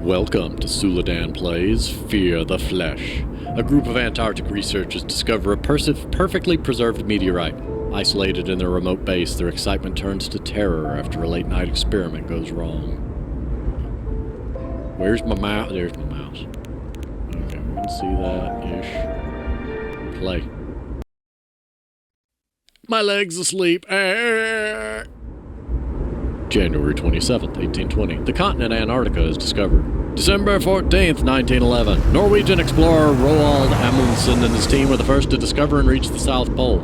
Welcome to Suladan Plays Fear the Flesh. A group of Antarctic researchers discover a perfectly preserved meteorite. Isolated in their remote base, their excitement turns to terror after a late-night experiment goes wrong. Where's my mouse? There's my mouse. Okay, we can see that-ish. Play. My leg's asleep. January 27th, 1820. The continent Antarctica is discovered. December 14th, 1911. Norwegian explorer Roald Amundsen and his team were the first to discover and reach the South Pole.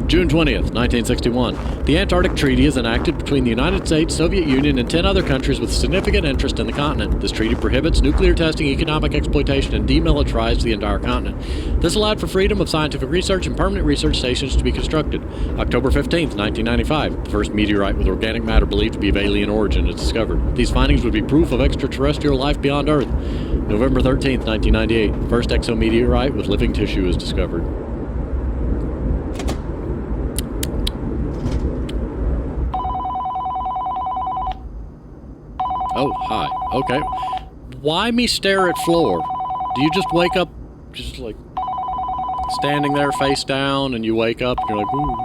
June 20th, 1961. The Antarctic Treaty is enacted between the United States, Soviet Union, and 10 other countries with significant interest in the continent. This treaty prohibits nuclear testing, economic exploitation, and demilitarized the entire continent. This allowed for freedom of scientific research and permanent research stations to be constructed. October 15th, 1995. The first meteorite with organic matter believed to be of alien origin is discovered. These findings would be proof of extraterrestrial life beyond Earth. November 13th, 1998. First exometeorite with living tissue is discovered. Oh, hi. Okay. Why me stare at floor? Do you just wake up, just like, standing there face down, and you wake up, and you're like, ooh.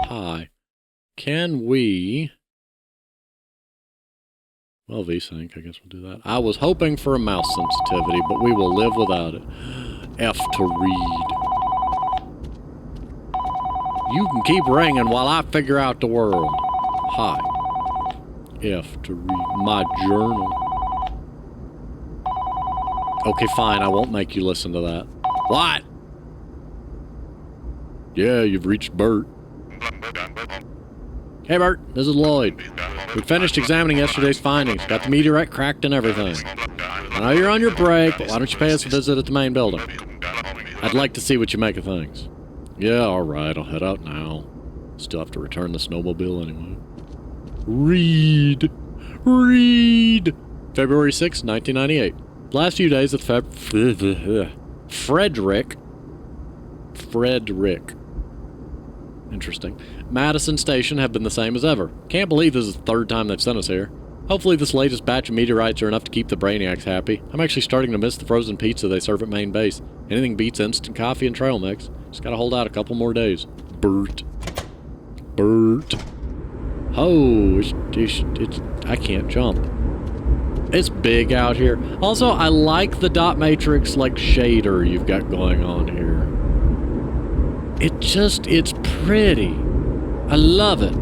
Hi. Can we... Well, VSync, I guess we'll do that. I was hoping for a mouse sensitivity, but we will live without it. F to read. You can keep ringing while I figure out the world. Hi. F to read my journal. Okay, fine, I won't make you listen to that. What? Yeah, you've reached Bert. Hey Bert, this is Lloyd. We finished examining yesterday's findings. Got the meteorite cracked and everything. I know you're on your break, but why don't you pay us a visit at the main building? I'd like to see what you make of things. Yeah, alright, I'll head out now. Still have to return the snowmobile anyway. Read. February 6, 1998. Last few days of Frederick. Interesting. Madison Station have been the same as ever. Can't believe this is the third time they've sent us here. Hopefully this latest batch of meteorites are enough to keep the brainiacs happy. I'm actually starting to miss the frozen pizza they serve at main base. Anything beats instant coffee and trail mix. Just gotta hold out a couple more days. Bert. Oh, I can't jump. It's big out here. Also, I like the dot matrix, like, shader you've got going on here. It's pretty. I love it.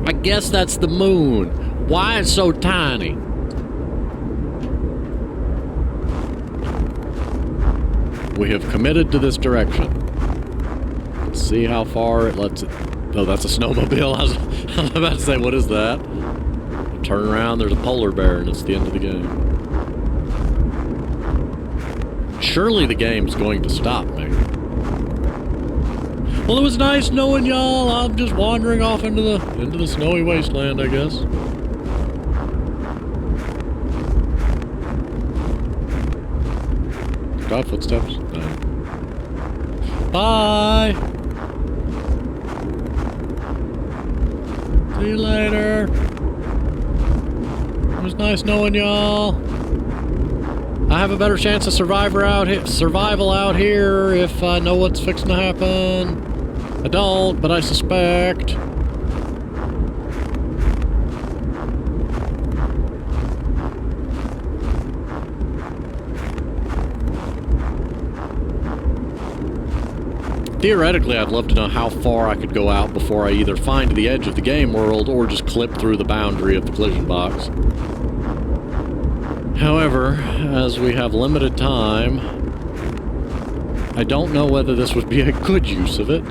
I guess that's the moon. Why it's so tiny? We have committed to this direction. Let's see how far it lets it... Oh, that's a snowmobile. I was about to say, what is that? Turn around, there's a polar bear, and it's the end of the game. Surely the game's going to stop me. Well, it was nice knowing y'all. I'm just wandering off into the snowy wasteland, I guess. Got footsteps? No. Bye! See you later. It was nice knowing y'all. I have a better chance of survival out here if I know what's fixing to happen. I don't, but I suspect. Theoretically, I'd love to know how far I could go out before I either find the edge of the game world or just clip through the boundary of the collision box. However, as we have limited time, I don't know whether this would be a good use of it.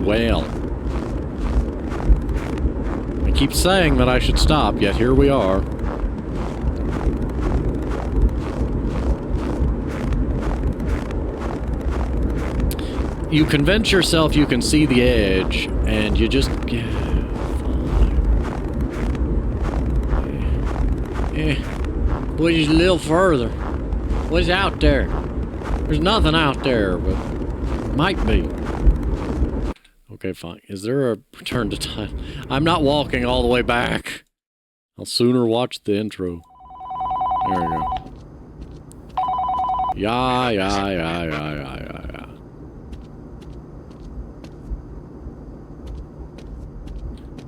Well. I keep saying that I should stop, yet here we are. You convince yourself you can see the edge, and you just... Well, just a little further. What's out there? There's nothing out there, but... Might be. Okay, fine. Is there a return to time? I'm not walking all the way back. I'll sooner watch the intro. There we go. Yeah.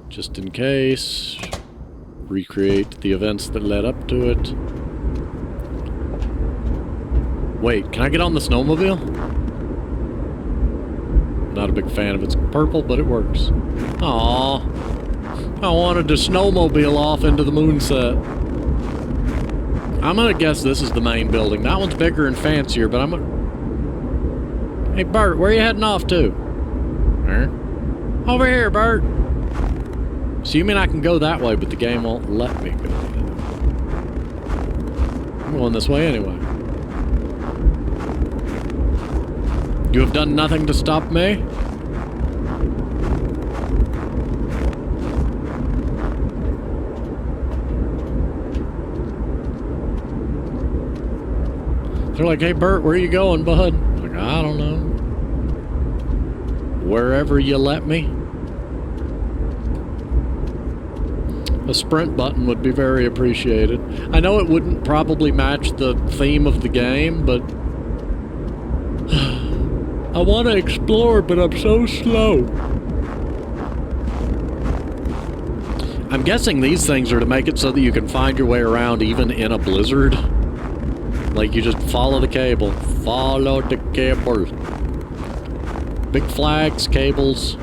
Just in case. Recreate the events that led up to it. Wait, can I get on the snowmobile? Not a big fan of its purple, but it works. Aww. I wanted to snowmobile off into the moonset. I'm gonna guess this is the main building. That one's bigger and fancier, but I'm gonna... Hey, Bert, where are you heading off to? Over here, Bert. So you mean I can go that way, but the game won't let me go that way. I'm going this way anyway. You have done nothing to stop me? They're like, hey, Bert, where are you going, bud? I'm like, I don't know. Wherever you let me. A sprint button would be very appreciated. I know it wouldn't probably match the theme of the game, but... I want to explore, but I'm so slow. I'm guessing these things are to make it so that you can find your way around even in a blizzard. Like, you just follow the cable. Follow the cable. Big flags, cables.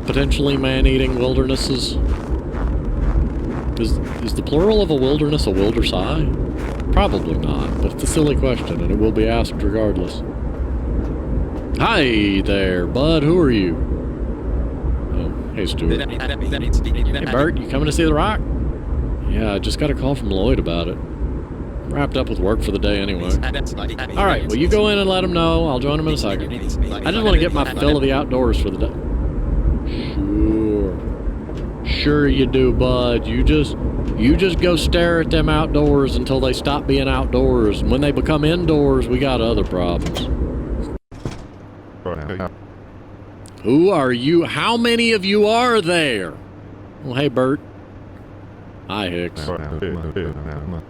Potentially man-eating wildernesses. Is the plural of a wilderness a wildersi? Probably not, but it's a silly question, and it will be asked regardless. Hi there, bud. Who are you? Oh, hey, Stuart. Hey, Bert, you coming to see the rock? Yeah, I just got a call from Lloyd about it. I'm wrapped up with work for the day anyway. Alright, well, you go in and let him know. I'll join him in a second. I just want to get my fill of the outdoors for the day. Sure you do, bud. You just go stare at them outdoors until they stop being outdoors. And when they become indoors, we got other problems. Who are you? How many of you are there? Well, hey, Bert. Hi, Hicks.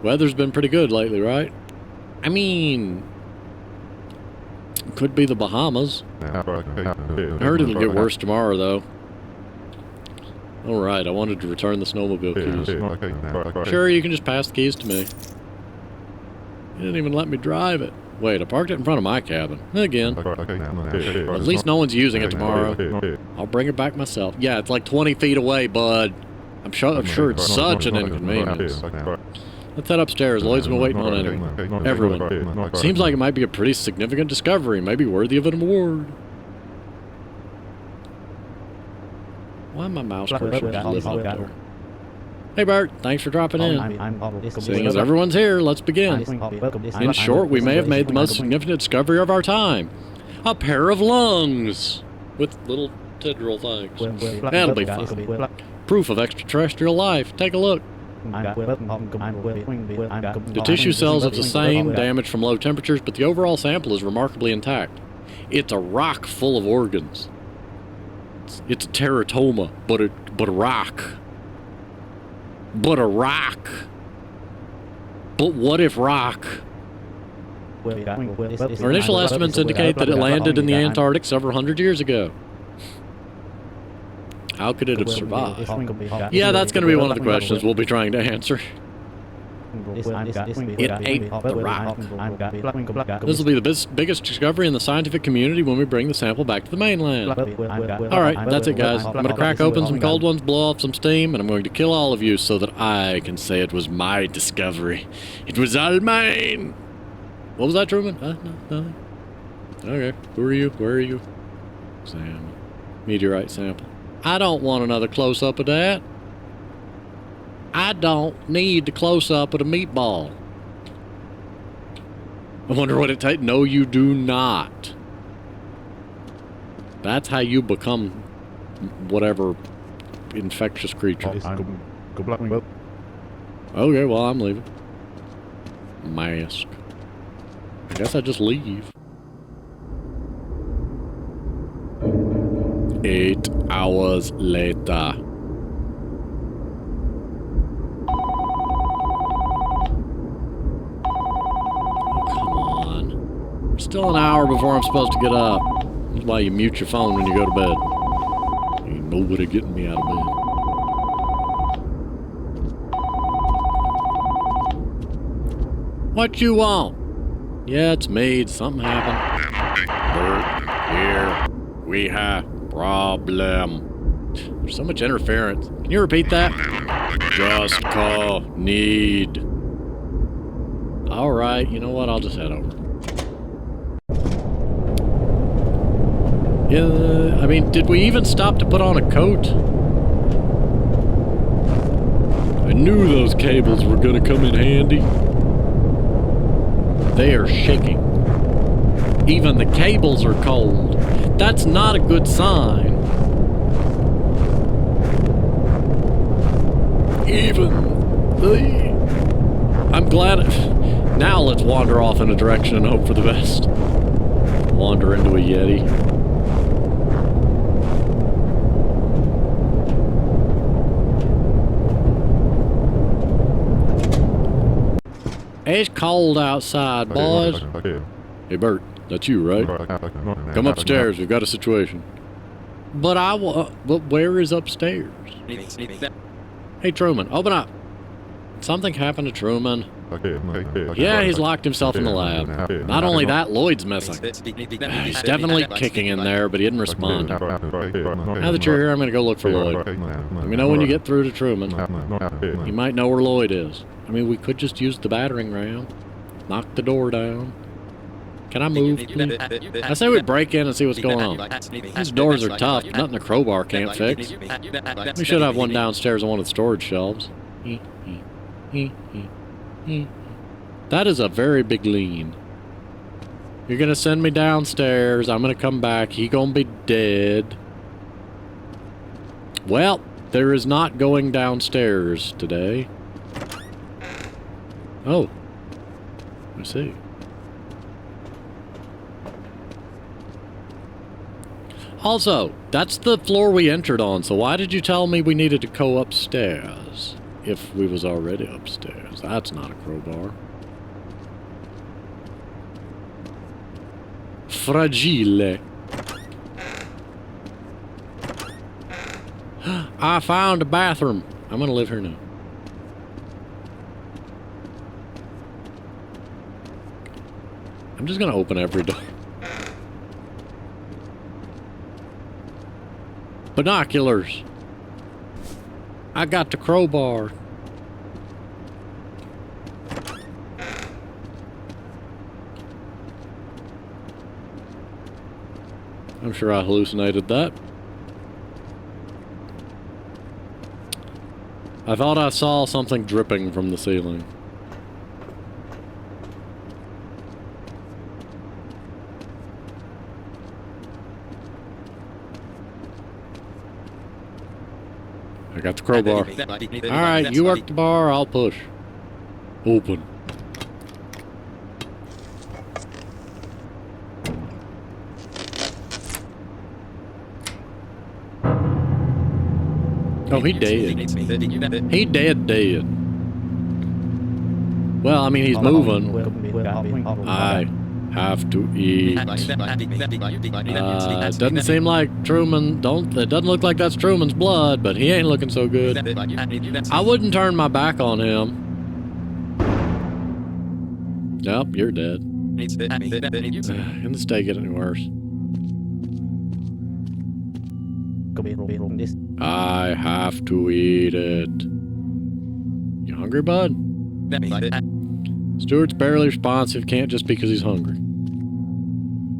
Weather's been pretty good lately, right? I mean... Could be the Bahamas. I heard it'll get worse tomorrow, though. Alright, I wanted to return the snowmobile keys. Sure, you can just pass the keys to me. You didn't even let me drive it. Wait, I parked it in front of my cabin. Again. At least no one's using it tomorrow. I'll bring it back myself. Yeah, it's like 20 feet away, bud. I'm sure it's such an inconvenience. Let's head upstairs. Lloyd's been waiting on everyone. Seems like it might be a pretty significant discovery, maybe worthy of an award. Why my mouse cursor just live up there? Hey Bert, thanks for dropping in. Seeing as everyone's here, let's begin. In short, we may have made the most significant discovery of our time. A pair of lungs! With little tendril things. That'll be fun. Proof of extraterrestrial life. Take a look. The tissue cells have sustained damage from low temperatures, but the overall sample is remarkably intact. It's a rock full of organs. It's a teratoma, but a rock. But a rock. But what if rock? Our initial estimates indicate that it landed in the Antarctic several hundred years ago. How could it have survived? Yeah, that's going to be one of the questions we'll be trying to answer. It ate the rock. This will be the biggest discovery in the scientific community when we bring the sample back to the mainland. Alright, that's it guys. I'm going to crack open some cold ones, blow off some steam, and I'm going to kill all of you so that I can say it was my discovery. It was all mine! What was that, Truman? No, nothing. Okay, who are you? Where are you? Sam. Meteorite sample. I don't want another close-up of that. I don't need the close-up of a meatball. I wonder what it takes. No, you do not. That's how you become whatever infectious creature. Okay, well, I'm leaving. Mask. I guess I just leave. 8 hours later. Come on. Still an hour before I'm supposed to get up. That's why you mute your phone when you go to bed. Ain't nobody getting me out of bed. What you want? Yeah, it's me. Something happened. Bert, here. We have problem. There's so much interference. Can you repeat that? Just call need. Alright, you know what? I'll just head over. Yeah, I mean, did we even stop to put on a coat? I knew those cables were gonna come in handy. They are shaking. Even the cables are cold. That's not a good sign. Even the... I'm glad... Now let's wander off in a direction and hope for the best. Wander into a Yeti. It's cold outside, boys. Hey, Bert, that's you, right? Come upstairs, we've got a situation. But but where is upstairs? Hey, Truman, open up. Something happened to Truman. Yeah, he's locked himself in the lab. Not only that, Lloyd's missing. He's definitely kicking in there, but he didn't respond. Now that you're here, I'm gonna go look for Lloyd. Let me know when you get through to Truman. You might know where Lloyd is. I mean, we could just use the battering ram. Knock the door down. Can I move? I say we break in and see what's going on. These doors are tough. Nothing a crowbar can't fix. We should have one downstairs on one of the storage shelves. That is a very big lean. You're gonna send me downstairs. I'm gonna come back. He gonna be dead. Well, there is not going downstairs today. Oh. I see. Also, that's the floor we entered on, so why did you tell me we needed to go upstairs? If we was already upstairs. That's not a crowbar. Fragile. I found a bathroom. I'm gonna live here now. I'm just gonna open every door. Binoculars. I got the crowbar. I'm sure I hallucinated that. I thought I saw something dripping from the ceiling. I got the crowbar. Alright, you work the bar, I'll push. Open. Oh, he dead. He dead. Well, I mean, he's moving. I have to eat. It doesn't seem like Truman, it doesn't look like that's Truman's blood, but he ain't looking so good. I wouldn't turn my back on him. Nope, you're dead. Can this day get any worse? I have to eat it. You hungry, bud? Stuart's barely responsive, can't just because he's hungry.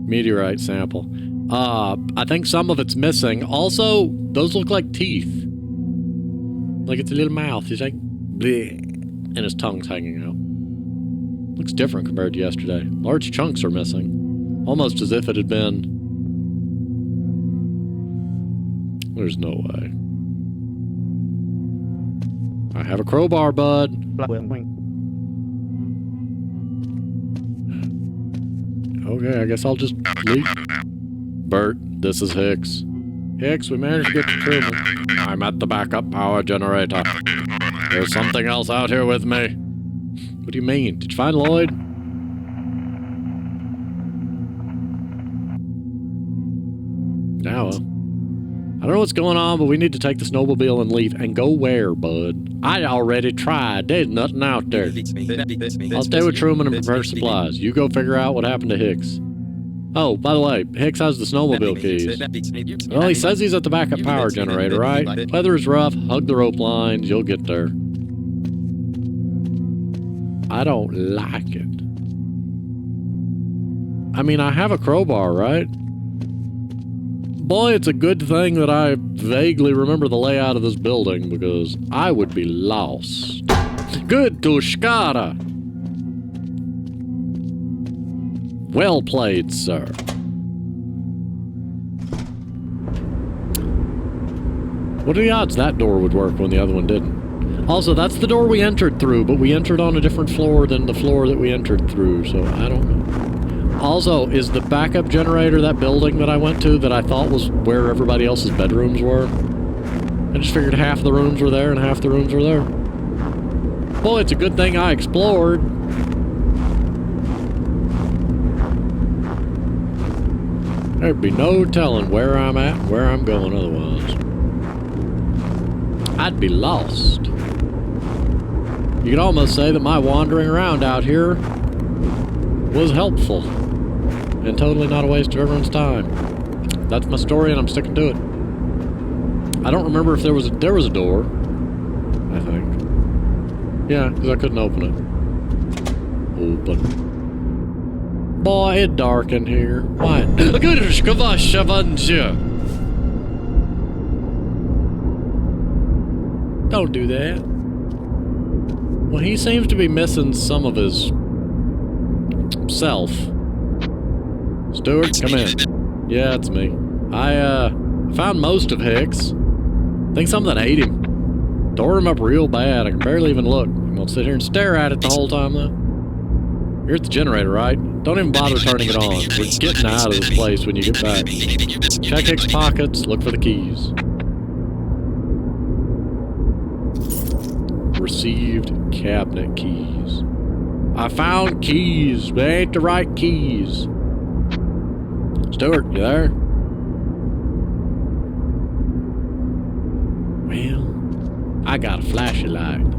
Meteorite sample. I think some of it's missing. Also, those look like teeth. Like it's a little mouth. He's like, bleh, and his tongue's hanging out. Looks different compared to yesterday. Large chunks are missing. Almost as if it had been... There's no way. I have a crowbar, bud. Okay, I guess I'll just leave. Bert, this is Hicks. Hicks, we managed to get to Truman. I'm at the backup power generator. There's something else out here with me. What do you mean? Did you find Lloyd? Now, I don't know what's going on, but we need to take the snowmobile and leave. And go where, bud? I already tried. There's nothing out there. I'll stay with Truman and prepare supplies. You go figure out what happened to Hicks. Oh, by the way, Hicks has the snowmobile keys. Well, he says he's at the backup power generator, right? Weather is rough. Hug the rope lines. You'll get there. I don't like it. I mean, I have a crowbar, right? Boy, it's a good thing that I vaguely remember the layout of this building, because I would be lost. Good Tushkara! Well played, sir. What are the odds that door would work when the other one didn't? Also, that's the door we entered through, but we entered on a different floor than the floor that we entered through, so I don't know. Also, is the backup generator that building that I went to that I thought was where everybody else's bedrooms were? I just figured half the rooms were there and half the rooms were there. Boy, it's a good thing I explored. There'd be no telling where I'm at and where I'm going otherwise. I'd be lost. You could almost say that my wandering around out here was helpful and totally not a waste of everyone's time. That's my story and I'm sticking to it. I don't remember if there was a door, I think. Yeah, because I couldn't open it. Open. Boy, it's dark in here. Why? Don't do that. Well, he seems to be missing some of his self. Stuart, come in. Yeah, it's me. I found most of Hicks. I think something ate him. Tore him up real bad. I can barely even look. I'm gonna sit here and stare at it the whole time, though. You're at the generator, right? Don't even bother turning it on. We're getting out of this place when you get back. Check Hicks' pockets, look for the keys. Received cabinet keys. I found keys, but ain't the right keys. Stuart, you there? Well, I got a flashlight.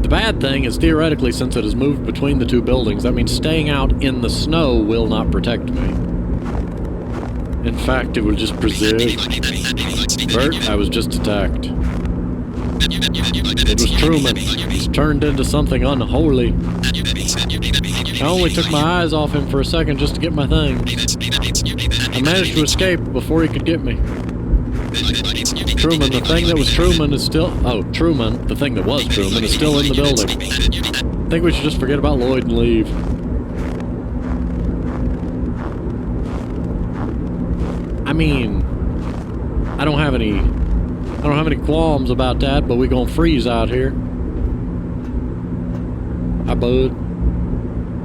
The bad thing is, theoretically, since it has moved between the two buildings, that means staying out in the snow will not protect me. In fact, it will just preserve. Bert, I was just attacked. It was Truman. He's turned into something unholy. I only took my eyes off him for a second just to get my thing. I managed to escape before he could get me. Truman, the thing that was Truman is still... Oh, Truman, the thing that was Truman, is still in the building. I think we should just forget about Lloyd and leave. I mean, I don't have any qualms about that, but we gonna freeze out here. Hi, bud.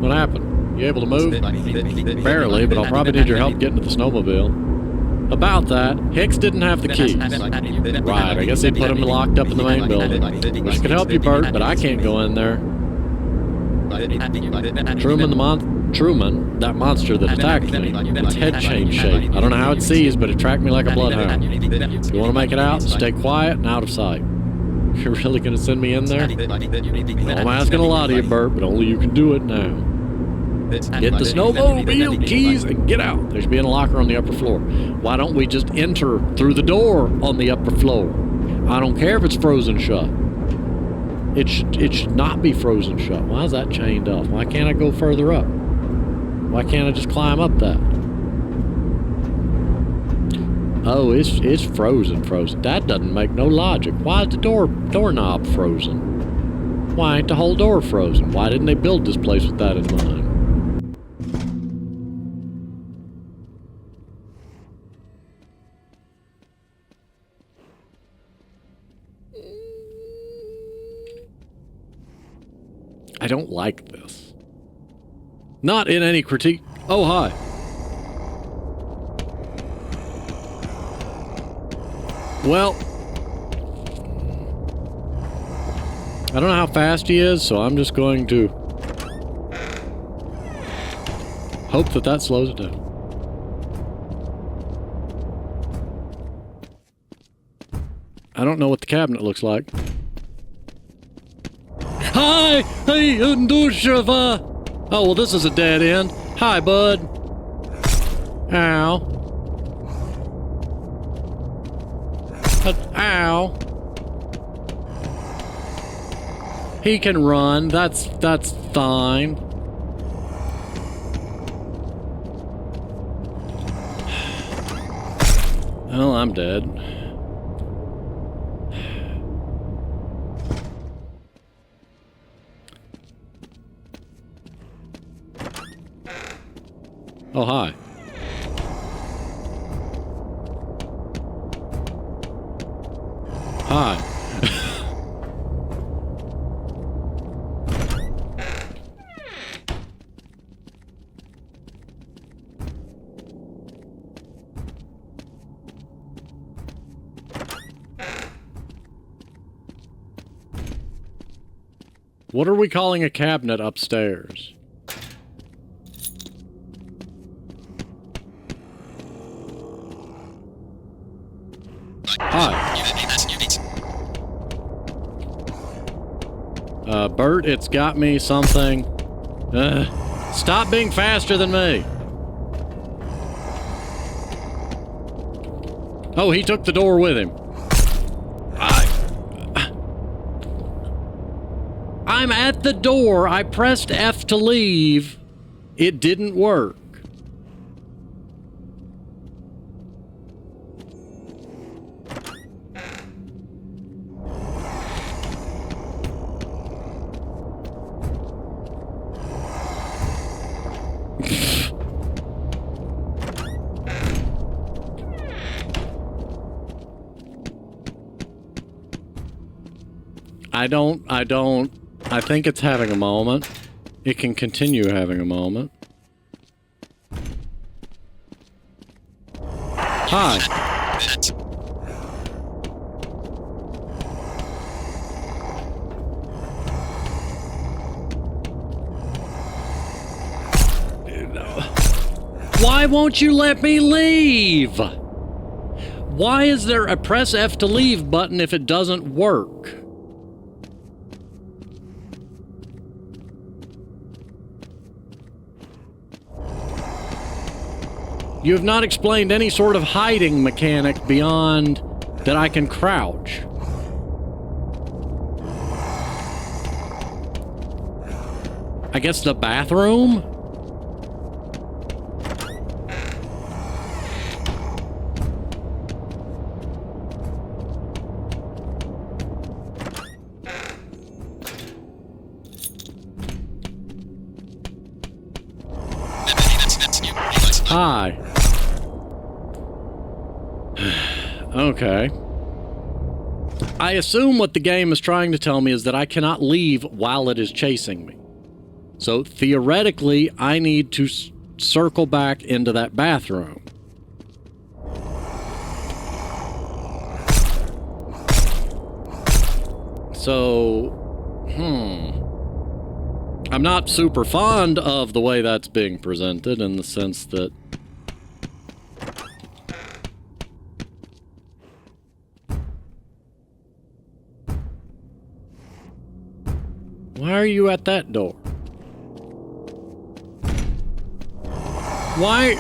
What happened? You able to move? Barely, but I'll probably need your help getting to the snowmobile. About that, Hicks didn't have the keys. Right, I guess they put him locked up in the main building. Wish I could help you, Bert, but I can't go in there. Truman, that monster that attacked me, its head changed shape. I don't know how it sees, but it tracked me like a bloodhound. If you want to make it out, stay quiet and out of sight. You're really going to send me in there? Well, I'm asking a lot of you, Bert, but only you can do it now. Get the snowmobile keys and get out. There should be a locker on the upper floor. Why don't we just enter through the door on the upper floor? I don't care if it's frozen shut. It should not be frozen shut. Why is that chained off? Why can't I go further up? Why can't I just climb up that? Oh, it's frozen. That doesn't make no logic. Why is the doorknob frozen? Why ain't the whole door frozen? Why didn't they build this place with that in mind? I don't like this. Not in any critique. Oh, hi. Well, I don't know how fast he is, so I'm just going to hope that that slows it down. I don't know what the cabinet looks like. Hi! Hey, Undurshava! Oh, well, this is a dead end. Hi, bud. Ow. Ow. He can run. That's fine. Well, I'm dead. Oh, hi. Hi. What are we calling a cabinet upstairs? Hi. Bert, it's got me something. Stop being faster than me. Oh, he took the door with him. I'm at the door. I pressed F to leave. It didn't work. I think it's having a moment. It can continue having a moment. Hi. Why won't you let me leave? Why is there a press F to leave button if it doesn't work? You have not explained any sort of hiding mechanic beyond that I can crouch. I guess the bathroom? Hi. Okay. I assume what the game is trying to tell me is that I cannot leave while it is chasing me. So theoretically, I need to circle back into that bathroom. So, I'm not super fond of the way that's being presented in the sense that why are you at that door? Why?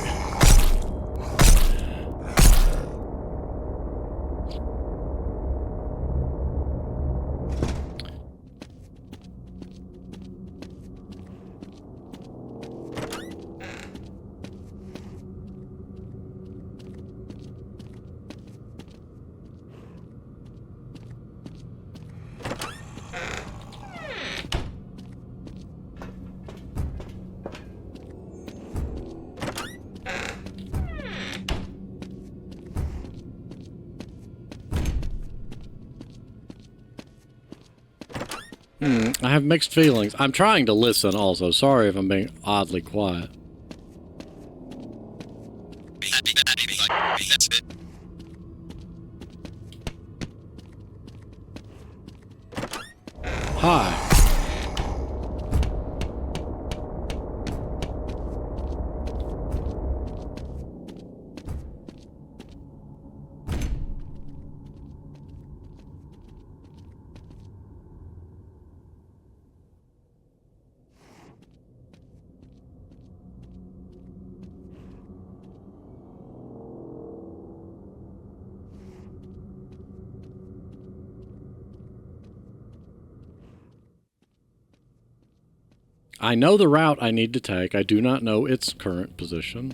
I have mixed feelings. I'm trying to listen also. Sorry if I'm being oddly quiet. Hi. I know the route I need to take. I do not know its current position.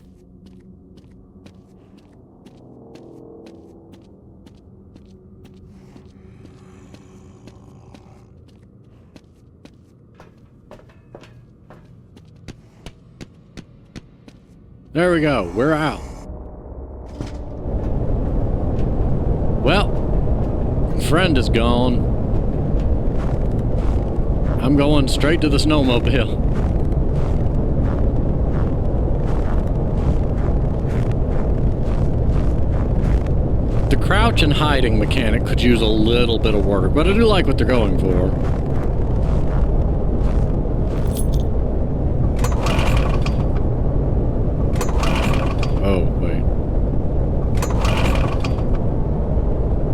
There we go. We're out. Well, friend is gone. I'm going straight to the snowmobile. The crouch and hiding mechanic could use a little bit of work, but I do like what they're going for. Oh, wait.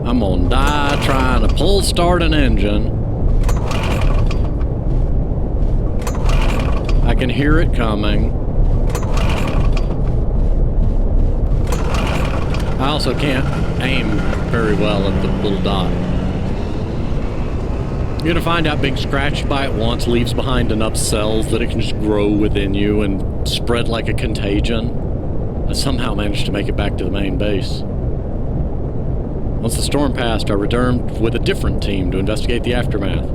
I'm gonna die trying to pull start an engine. I can hear it coming. I also can't aim very well at the little dot. You're gonna find out being scratched by it once leaves behind enough cells that it can just grow within you and spread like a contagion. I somehow managed to make it back to the main base. Once the storm passed, I returned with a different team to investigate the aftermath.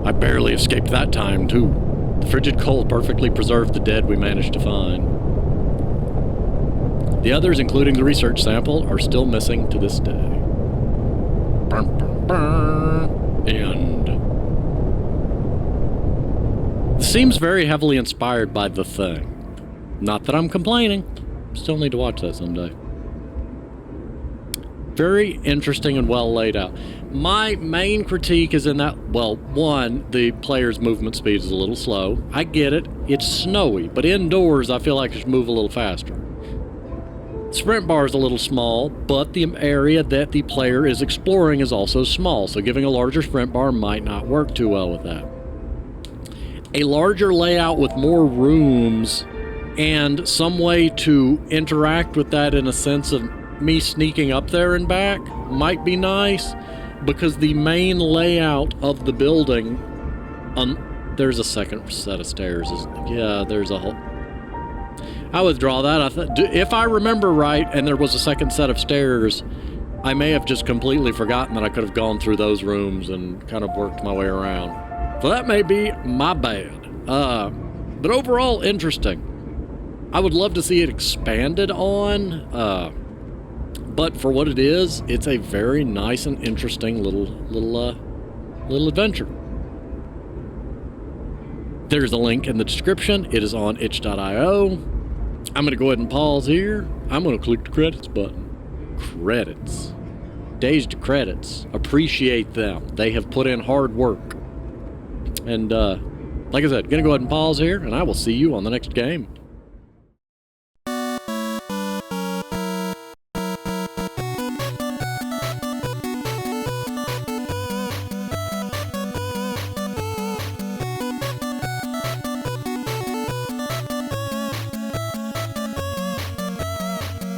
I barely escaped that time, too. The frigid cold perfectly preserved the dead we managed to find. The others, including the research sample, are still missing to this day. End. This seems very heavily inspired by The Thing. Not that I'm complaining. Still need to watch that someday. Very interesting and well laid out. My main critique is in that, well, one, the player's movement speed is a little slow. I get it. It's snowy, but indoors I feel like it should move a little faster. Sprint bar is a little small, but the area that the player is exploring is also small, so giving a larger sprint bar might not work too well with that. A larger layout with more rooms and some way to interact with that in a sense of me sneaking up there and back might be nice, because the main layout of the building, there's a second set of stairs. Yeah, there's a whole... I withdraw that. If I remember right, and there was a second set of stairs, I may have just completely forgotten that I could have gone through those rooms and kind of worked my way around. So that may be my bad. But overall, interesting. I would love to see it expanded on, but for what it is, it's a very nice and interesting little adventure. There's a link in the description. It is on itch.io. I'm going to go ahead and pause here. I'm going to click the credits button. Credits. Dazed credits. Appreciate them. They have put in hard work. And, like I said, going to go ahead and pause here, and I will see you on the next game.